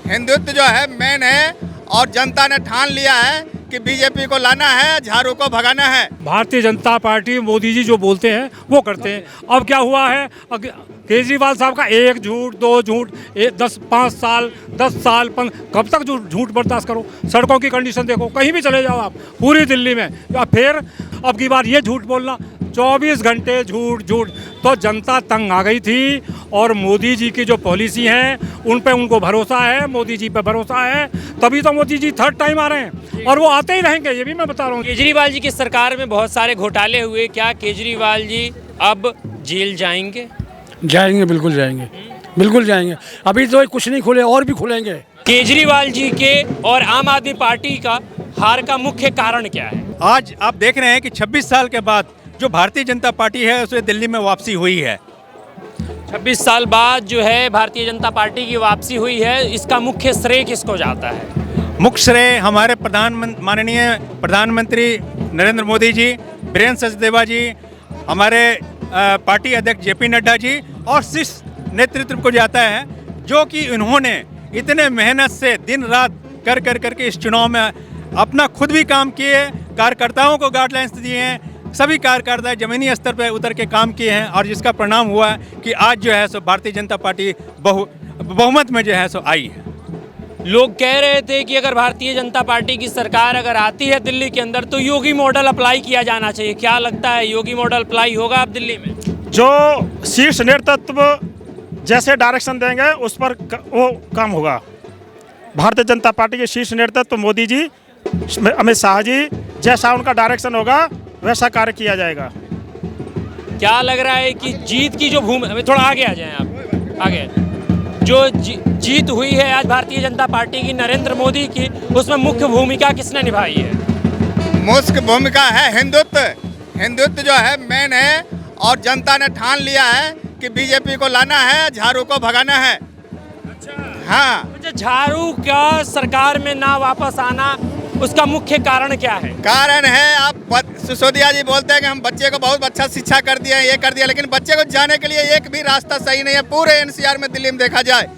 हिंदुत्व जो है मेन है और जनता ने ठान लिया है कि बीजेपी को लाना है, झाड़ू को भगाना है। भारतीय जनता पार्टी मोदी जी जो बोलते हैं वो करते हैं। अब क्या हुआ है, केजरीवाल साहब का एक झूठ, दो झूठ, 5 साल 10 साल कब तक झूठ बर्दाश्त करो। सड़कों की कंडीशन देखो, कहीं भी चले जाओ आप पूरी दिल्ली में, या फिर अब की बार ये झूठ बोलना, 24 घंटे झूठ झूठ। तो जनता तंग आ गई थी और मोदी जी की जो पॉलिसी है उन पे उनको भरोसा है, मोदी जी पे भरोसा है, तभी तो मोदी जी 3rd टाइम आ रहे हैं और वो आते ही रहेंगे, ये भी मैं बता रहा हूँ। केजरीवाल जी की सरकार में बहुत सारे घोटाले हुए, क्या केजरीवाल जी अब जेल जाएंगे? जाएंगे, बिल्कुल जाएंगे, बिल्कुल जाएंगे। अभी तो कुछ नहीं खुले, और भी खुलेंगे। केजरीवाल जी के और आम आदमी पार्टी का हार का मुख्य कारण क्या है? आज आप देख रहे हैं कि 26 साल के बाद जो भारतीय जनता पार्टी है उसे दिल्ली में वापसी हुई है। 26 साल बाद जो है भारतीय जनता पार्टी की वापसी हुई है, इसका मुख्य श्रेय किसको जाता है? मुख्य श्रेय हमारे माननीय प्रधानमंत्री नरेंद्र मोदी जी, वीरेंद्र सचदेवा जी, हमारे पार्टी अध्यक्ष जेपी नड्डा जी और शीर्ष नेतृत्व को जाता है, जो कि इन्होंने इतने मेहनत से दिन रात करके इस चुनाव में अपना खुद भी काम किए, कार्यकर्ताओं को गाइडलाइंस दिए हैं, सभी कार्यकर्ता जमीनी स्तर पर उतर के काम किए हैं और जिसका परिणाम हुआ है कि आज जो है सो भारतीय जनता पार्टी बहुमत में जो है सो आई है। लोग कह रहे थे कि अगर भारतीय जनता पार्टी की सरकार अगर आती है दिल्ली के अंदर तो योगी मॉडल अप्लाई किया जाना चाहिए, क्या लगता है योगी मॉडल अप्लाई होगा अब दिल्ली में? जो शीर्ष नेतृत्व जैसे डायरेक्शन देंगे उस पर वो काम होगा। भारतीय जनता पार्टी के शीर्ष नेतृत्व मोदी जी, अमित शाह जी, जैसा उनका डायरेक्शन होगा वैसा कार्य किया जाएगा। क्या लग रहा है कि जीत की जो भूमि, थोड़ा आगे आ जाएं आप, आगे जो जीत हुई है आज भारतीय जनता पार्टी की नरेंद्र मोदी की, उसमें मुख्य भूमिका किसने निभाई है? मुख्य भूमिका है हिंदुत्व। हिंदुत्व जो है मेन है और जनता ने ठान लिया है कि बीजेपी को लाना है, झाड़ू को भगाना है। हाँ, झाड़ू का सरकार में ना वापस आना, उसका मुख्य कारण क्या है? कारण है, आप सिसोदिया जी बोलते हैं कि हम बच्चे को बहुत अच्छा शिक्षा कर दिया, ये कर दिया, लेकिन बच्चे को जाने के लिए एक भी रास्ता सही नहीं है। पूरे एनसीआर में दिल्ली में देखा जाए,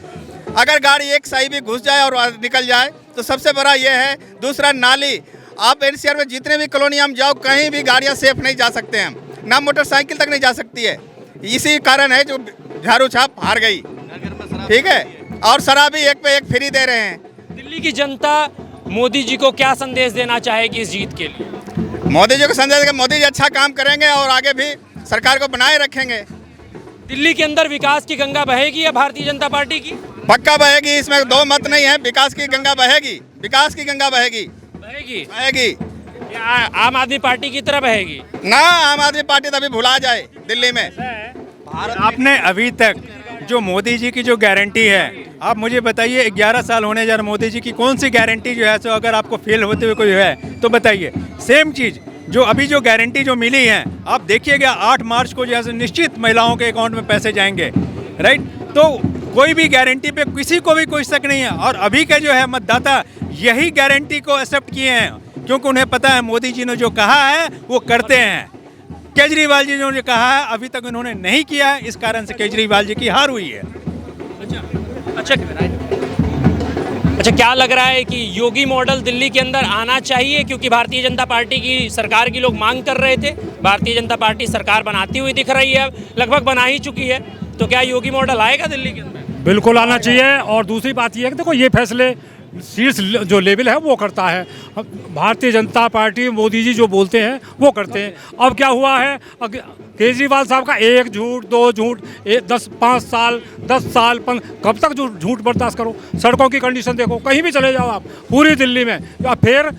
अगर गाड़ी एक सही भी घुस जाए और निकल जाए तो सबसे बड़ा ये है। दूसरा, नाली। आप एनसीआर में जितने भी कॉलोनी हम जाओ, कहीं भी गाड़ियाँ सेफ नहीं जा सकते हैं, ना मोटरसाइकिल तक नहीं जा सकती है। इसी कारण है जो झाड़ू छाप हार गई। ठीक है, और शराबी एक पे एक फ्री दे रहे हैं। दिल्ली की जनता मोदी जी को क्या संदेश देना चाहेगी इस जीत के लिए? मोदी जी को संदेश है कि मोदी जी अच्छा काम करेंगे और आगे भी सरकार को बनाए रखेंगे। दिल्ली के अंदर विकास की गंगा बहेगी या भारतीय जनता पार्टी की? पक्का बहेगी, इसमें दो मत नहीं है। विकास की गंगा बहेगी, विकास की गंगा बहेगी, बहेगी बहेगी। या आम आदमी पार्टी की तरह बहेगी? ना, आम आदमी पार्टी तभी भुला जाए दिल्ली में। आपने अभी तक जो मोदी जी की जो गारंटी है, आप मुझे बताइए, 11 साल होने जा रहे मोदी जी की, कौन सी गारंटी जो है सो अगर आपको फेल होते हुए कोई है तो बताइए। सेम चीज़ जो अभी जो गारंटी जो मिली है, आप देखिएगा 8 मार्च को जो है निश्चित महिलाओं के अकाउंट में पैसे जाएंगे, राइट। तो कोई भी गारंटी पे किसी को भी कोई शक नहीं है और अभी के जो है मतदाता यही गारंटी को एक्सेप्ट किए हैं, क्योंकि उन्हें पता है मोदी जी ने जो कहा है वो करते हैं। केजरीवाल जी ने जो कहा है अभी तक उन्होंने नहीं किया है, इस कारण से केजरीवाल जी की हार हुई है। अच्छा, क्या लग रहा है कि योगी मॉडल दिल्ली के अंदर आना चाहिए? क्योंकि भारतीय जनता पार्टी की सरकार की लोग मांग कर रहे थे, भारतीय जनता पार्टी सरकार बनाती हुई दिख रही है, लगभग बना ही चुकी है, तो क्या योगी मॉडल आएगा दिल्ली के अंदर? बिल्कुल आना चाहिए। और दूसरी बात यह है कि देखो, ये फैसले शीर्ष जो लेवल है वो करता है। भारतीय जनता पार्टी मोदी जी जो बोलते हैं वो करते हैं। अब क्या हुआ है, केजरीवाल साहब का एक झूठ, दो झूठ, 5 साल 10 साल कब तक झूठ बर्दाश्त करो। सड़कों की कंडीशन देखो, कहीं भी चले जाओ आप पूरी दिल्ली में, या फिर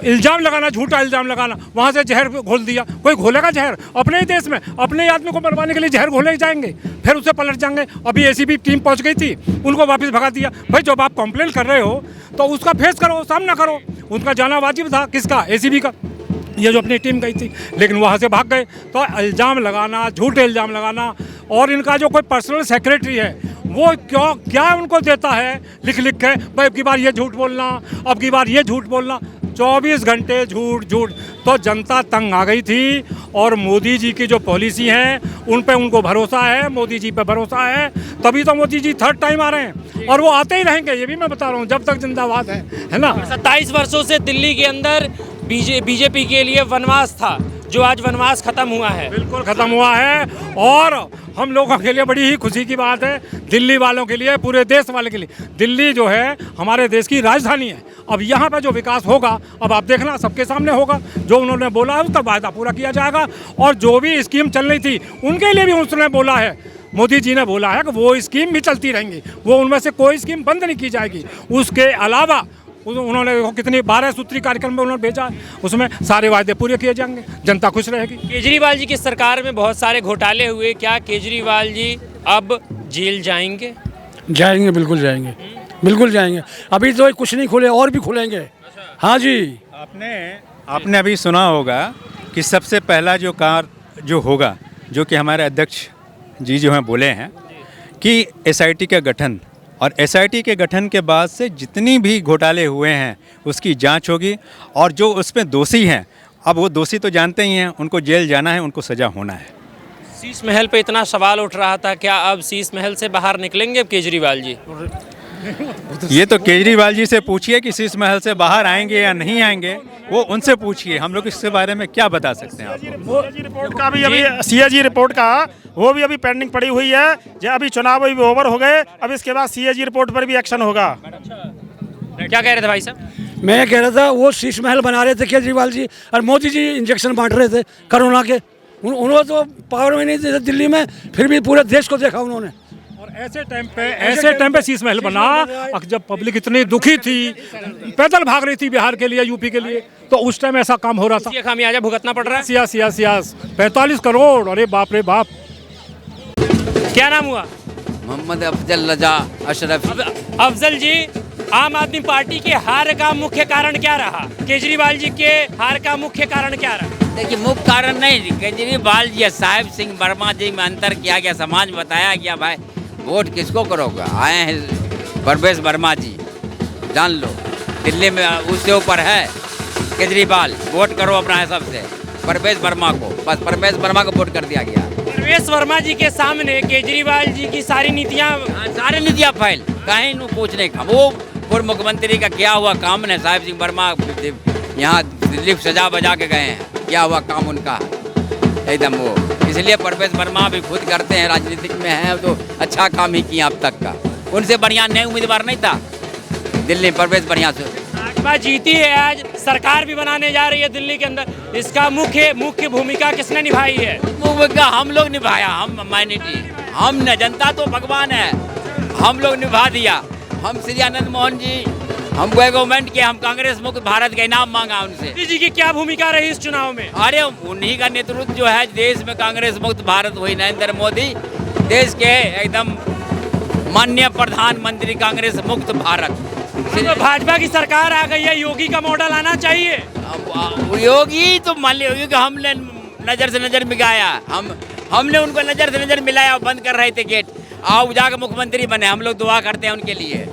इल्ज़ाम लगाना, झूठा इल्ज़ाम लगाना, वहाँ से जहर घोल दिया। कोई घोलेगा जहर अपने ही देश में? अपने ही आदमी को मरवाने के लिए जहर घोले जाएंगे, फिर उससे पलट जाएंगे। अभी एसीबी टीम पहुँच गई थी, उनको वापस भगा दिया। भाई, जब आप कंप्लेंट कर रहे हो तो उसका फेस करो, सामना करो। उनका जाना वाजिब था, किसका? एसीबी का, ये जो अपनी टीम गई थी, लेकिन वहाँ से भाग गए। तो इल्ज़ाम लगाना, झूठे इल्ज़ाम लगाना, और इनका जो कोई पर्सनल सेक्रेटरी है वो क्या उनको देता है लिख के, भाई अब की बार ये झूठ बोलना, अब की बार ये झूठ बोलना। 24 घंटे झूठ झूठ, तो जनता तंग आ गई थी। और मोदी जी की जो पॉलिसी है उन पे उनको भरोसा है, मोदी जी पे भरोसा है, तभी तो मोदी जी थर्ड टाइम आ रहे हैं और वो आते ही रहेंगे, ये भी मैं बता रहा हूँ, जब तक जिंदाबाद है ना। 27 वर्षों से दिल्ली के अंदर बीजेपी के लिए वनवास था, जो आज वनवास खत्म हुआ है। बिल्कुल ख़त्म हुआ है और हम लोगों के लिए बड़ी ही खुशी की बात है, दिल्ली वालों के लिए, पूरे देश वाले के लिए। दिल्ली जो है हमारे देश की राजधानी है। अब यहाँ पर जो विकास होगा, अब आप देखना सबके सामने होगा, जो उन्होंने बोला है उसका वायदा पूरा किया जाएगा। और जो भी स्कीम चल रही थी उनके लिए भी उसने बोला है, मोदी जी ने बोला है कि वो स्कीम भी चलती रहेंगी, वो उनमें से कोई स्कीम बंद नहीं की जाएगी। उसके अलावा उन्होंने कितनी 12 सूत्री कार्यक्रम में उन्होंने भेजा, उसमें सारे वायदे पूरे किए जाएंगे, जनता खुश रहेगी। केजरीवाल जी की सरकार में बहुत सारे घोटाले हुए, क्या केजरीवाल जी अब जेल जाएंगे? जाएंगे, बिल्कुल जाएंगे, बिल्कुल जाएंगे। अभी तो कुछ नहीं खुले, और भी खुलेंगे। हाँ जी। आपने अभी सुना होगा कि सबसे पहला जो कार्य जो होगा, जो कि हमारे अध्यक्ष जी जो हैं बोले हैं कि एसआईटी का गठन, और एसआईटी के गठन के बाद से जितनी भी घोटाले हुए हैं उसकी जांच होगी, और जो उसमें दोषी हैं, अब वो दोषी तो जानते ही हैं, उनको जेल जाना है, उनको सज़ा होना है। शीश महल पे इतना सवाल उठ रहा था, क्या अब शीश महल से बाहर निकलेंगे अब केजरीवाल जी? ये तो केजरीवाल जी से पूछिए कि शीश महल से बाहर आएंगे या नहीं आएंगे, वो उनसे पूछिए, हम लोग इसके बारे में क्या बता सकते हैं आपको। रिपोर्ट का भी अभी सीएजी रिपोर्ट का वो भी अभी पेंडिंग पड़ी हुई है। जो अभी चुनाव अभी ओवर हो गए, अब इसके बाद सीएजी रिपोर्ट पर भी एक्शन होगा। क्या कह रहे थे भाई साहब? मैं कह रहा था वो शीश महल बना रहे थे केजरीवाल जी, और मोदी जी इंजेक्शन बांट रहे थे कोरोना के। उन्होंने तो पावर में नहीं थे दिल्ली में, फिर भी पूरे देश को देखा उन्होंने। और ऐसे टाइम पे शीश महल बना जब पब्लिक इतनी दुखी थी, पैदल भाग रही थी बिहार के लिए, यूपी के लिए, तो उस टाइम ऐसा काम हो रहा था। ये खामियाजा भुगतना पड़ रहा है। सियास 45 करोड़, अरे बाप रे बाप। क्या नाम हुआ? मोहम्मद अफजल रजा अशरफ। अफजल जी, आम आदमी पार्टी के हार का मुख्य कारण क्या रहा? केजरीवाल जी के हार का मुख्य कारण क्या रहा? देखिए, मुख्य कारण नहीं केजरीवाल जी, साहिब सिंह वर्मा जी में अंतर किया गया, समाज बताया गया भाई वोट किसको करोगे। आए हैं परवेश वर्मा जी, जान लो दिल्ली में उससे ऊपर है केजरीवाल, वोट करो अपना हिसाब से परवेश वर्मा को, बस परवेश वर्मा को वोट कर दिया गया। परवेश वर्मा जी के सामने केजरीवाल जी की सारी नीतियाँ फाइल कहीं न पूछने का, वो पूर्व मुख्यमंत्री का क्या हुआ काम है। साहिब सिंह वर्मा यहाँ दिल्ली सजा बजा के गए हैं, क्या हुआ काम उनका एकदम वो। इसलिए परवेश वर्मा भी खुद करते हैं, राजनीतिक में हैं तो अच्छा काम ही किया अब तक का, उनसे बढ़िया नए उम्मीदवार नहीं था दिल्ली। परवेश बढ़िया से भाजपा जीती है, आज सरकार भी बनाने जा रही है दिल्ली के अंदर, इसका मुख्य भूमिका किसने निभाई है? भूमिका हम लोग निभाया, हम माइनॉरिटी, हम न, जनता तो भगवान है, हम लोग निभा दिया। हम श्री आनंद मोहन जी, हम गवर्नमेंट के, हम कांग्रेस मुक्त भारत का इनाम मांगा उनसे। मोदी जी की क्या भूमिका रही इस चुनाव में? अरे उन्हीं का नेतृत्व जो है, देश में कांग्रेस मुक्त भारत हुई, नरेंद्र मोदी देश के एकदम माननीय प्रधानमंत्री, कांग्रेस मुक्त भारत। तो भाजपा की सरकार आ गई है, योगी का मॉडल आना चाहिए। योगी तो मान लिया, योगी का हमने नजर से नजर मिलाया, हमने उनको नजर से नजर मिलाया, बंद कर रहे थे गेट। आओ जाकर मुख्यमंत्री बने, हम लोग दुआ करते हैं उनके लिए।